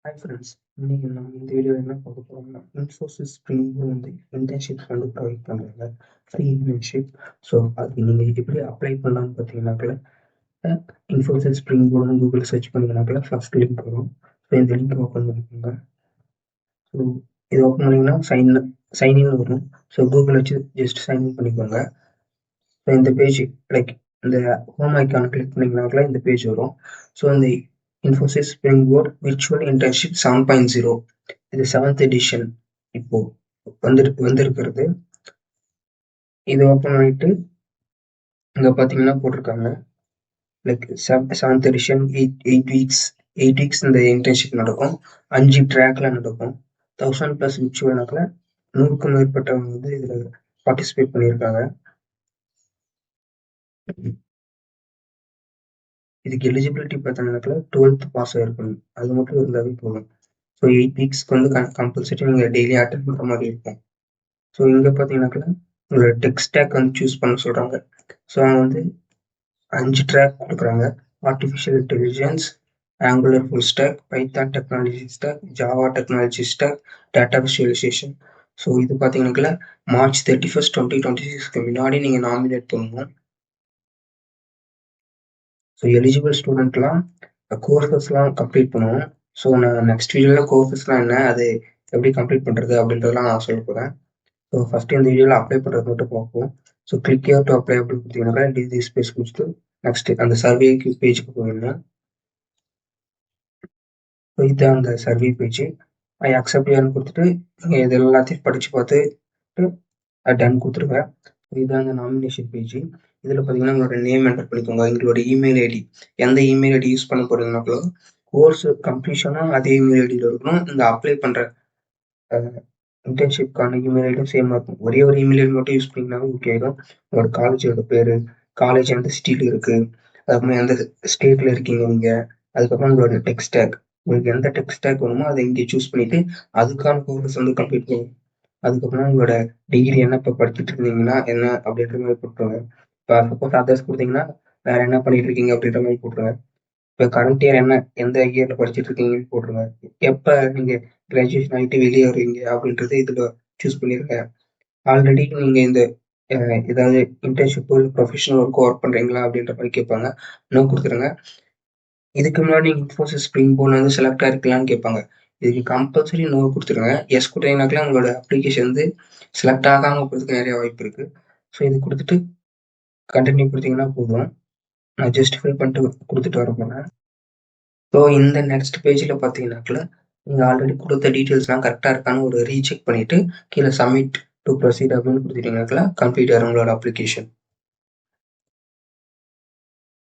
Hi friends, இன்னைக்கு நம்ம இந்த வீடியோ என்ன பார்க்க போறோம்னா இன்ஃபோசிஸ் ஸ்ப்ரிங் போர்ட் வந்து இன்டர்ன்ஷிப்ஸ் வந்து ப்ரொவைட் பண்ணுறாங்க, ஃப்ரீ இன்டர்ன்ஷிப். ஸோ அது நீங்கள் எப்படி அப்ளை பண்ணலான்னு பார்த்தீங்கன்னாக்கல இன்ஃபோசிஸ் ஸ்ப்ரிங் போர்டுன்னு கூகுள் சர்ச் பண்ணிங்கனாக்கல ஃபர்ஸ்ட் லிங்க் வரும். ஸோ இந்த லிங்க் ஓப்பன் பண்ணிக்கோங்க. ஸோ இது ஓப்பன் பண்ணிங்கன்னா சைன்இன் வரும். ஸோ கூகுள் வச்சு ஜஸ்ட் சைன்இன் பண்ணிக்கோங்க. ஸோ இந்த பேஜ் லைக் இந்த ஹோம் ஐக்கான் கிளிக் பண்ணிங்கனாக்கல இந்த பேஜ் வரும். ஸோ இந்த Infosys Springboard virtual internship 7.0 இது 7th எடிஷன் இப்போ வந்திருக்கிறது. இது ஓப்பன் பண்ணிட்டு இங்க பாத்தீங்கன்னா போட்டிருக்காங்க லைக் 7th எடிஷன் 8 வீக்ஸ் இந்த இன்டர்ன்ஷிப் நடக்கும். 5 ட்ராக்ல நடக்கும். 1000+ விர்ச்சுவல்னாக்கல 100க்கும் மேற்பட்டவங்க வந்து இதுல பார்ட்டிசிபேட் பண்ணியிருக்காங்க. இதுக்கு எலிஜிபிலிட்டி பார்த்தீங்கன்னாக்கல 12th பாஸ் ஆயிருக்கணும். அது மட்டும் இருந்தாவே போதும். ஸோ 8 வீக்ஸ்க்கு வந்து கம்பல்சரி நீங்கள் டெய்லி அட்டன் பண்ணுற மாதிரி இருக்கும். ஸோ இங்கே பார்த்தீங்கன்னாக்கல உங்களோட டெக் ஸ்டாக் வந்து சூஸ் பண்ண சொல்கிறாங்க. ஸோ அவங்க வந்து 5 ட்ராக் கொடுக்குறாங்க. Artificial intelligence, Angular full stack, Python technology stack, Java technology stack, data visualisation. So இது பார்த்தீங்கன்னாக்கல March 31, 2026 முன்னாடி நீங்கள் நாமினேட் பண்ணணும். ஸோ எலிஜிபிள் ஸ்டூடெண்ட்லாம் கோர்சஸ்லாம் கம்ப்ளீட் பண்ணுவோம். ஸோ நான் நெக்ஸ்ட் வீடியோவில் கோர்சஸ்லாம் என்ன, அது எப்படி கம்ப்ளீட் பண்ணுறது அப்படின்றதெல்லாம் நான் சொல்ல போகிறேன். ஸோ ஃபஸ்ட்டு இந்த வீடியோவில் அப்ளை பண்ணுறது மட்டும் பார்ப்போம். So click here to apply அப்படின்னு கொடுத்தீங்கன்னாக்கா டிசி ஸ்பேஸ் கொடுத்து நெக்ஸ்ட் அந்த சர்வேக்கு பேஜுக்கு போயிடணும். ஸோ இதுதான் அந்த சர்வே பேஜ். ஐ அக்செப்ட் யாருன்னு கொடுத்துட்டு நீங்கள் இது எல்லாத்தையும் படித்து பார்த்துட்டு டன் கொடுத்துருங்க. இதுதான் அந்த நாமினேஷன் பேஜ். இதில் பார்த்தீங்கன்னா உங்களோட நேம் என்டர் பண்ணிக்கோங்க. உங்களோட இமெயில் ஐடி, எந்த இமெயில் ஐடி யூஸ் பண்ண போகிறீங்கனாக்கோ கோர்ஸ் கம்ப்ளீஷனும் அதே இமெயில் ஐடியில் இருக்கணும். இந்த அப்ளை பண்ணுற இன்டர்ன்ஷிப்கான இமெயில் ஐடியும் சேமாக இருக்கும். ஒரே ஒரு இமெயில் ஐடி மட்டும் யூஸ் பண்ணிங்கனாவே ஓகே ஆகிடும். உங்களோட காலேஜோட பேர், காலேஜ் எந்த சிட்டியில் இருக்குது, அதுக்கப்புறம் எந்த ஸ்டேட்டில் இருக்கீங்க நீங்கள், அதுக்கப்புறம் உங்களோட டெக் ஸ்டாக், உங்களுக்கு எந்த டெக் ஸ்டாக் வேணுமோ அதை இங்கே சூஸ் பண்ணிவிட்டு அதுக்கான கோர்ஸ் வந்து கம்ப்ளீட் பண்ணுவோம். அதுக்கப்புறம் உங்களோட டிகிரி என்ன இப்போ படிச்சுட்டு இருந்தீங்கன்னா என்ன அப்படின்ற மாதிரி போட்டுருங்க. இப்போ சப்போஸ் அதர்ஸ் கொடுத்தீங்கன்னா வேற என்ன பண்ணிட்டு இருக்கீங்க அப்படின்ற மாதிரி போட்டுருங்க. இப்போ கரண்ட் இயர் என்ன, எந்த இயர்ல படிச்சுட்டு இருக்கீங்கன்னு போட்டுருங்க. எப்போ நீங்க கிராஜுவேஷன் ஆகிட்டு வெளியே வருவீங்க அப்படின்றது இதுல சூஸ் பண்ணிருங்க. ஆல்ரெடி நீங்க இந்த ஏதாவது இன்டர்ன்ஷிப்போ இல்லை ப்ரொஃபஷனல் ஒர்க்கோ ஒர்க் பண்றீங்களா அப்படின்ற மாதிரி கேட்பாங்க. நோ கொடுத்துருங்க. இதுக்கு முன்னாடி நீங்க இன்ஃபோசிஸ் ஸ்ப்ரிங் போர்ட் வந்து செலக்ட் ஆயிருக்கலாம்னு கேட்பாங்க. இதுக்கு கம்பல்சரி நோ கொடுத்துருங்க. எஸ் கொடுத்தீங்கன்னாக்கெல்லாம் உங்களோட அப்ளிகேஷன் வந்து செலக்ட் ஆகாமல் போகிறதுக்கு நிறைய வாய்ப்பு இருக்கு. ஸோ இது கொடுத்துட்டு கண்டினியூ கொடுத்தீங்கன்னா போதும். நான் ஜஸ்டிஃபை பண்ணிட்டு கொடுத்துட்டு வர போறேன். ஸோ இந்த நெக்ஸ்ட் பேஜில் பார்த்தீங்கன்னாக்கல நீங்கள் ஆல்ரெடி கொடுத்த டீட்டெயில்ஸ்லாம் கரெக்டாக இருக்கான்னு ஒரு ரீசெக் பண்ணிட்டு கீழே சப்மிட் டு ப்ரொசீட் அப்படின்னு கொடுத்துட்டீங்கன்னாக்கல கம்ப்ளீட் ஆகிடும் உங்களோட அப்ளிகேஷன்.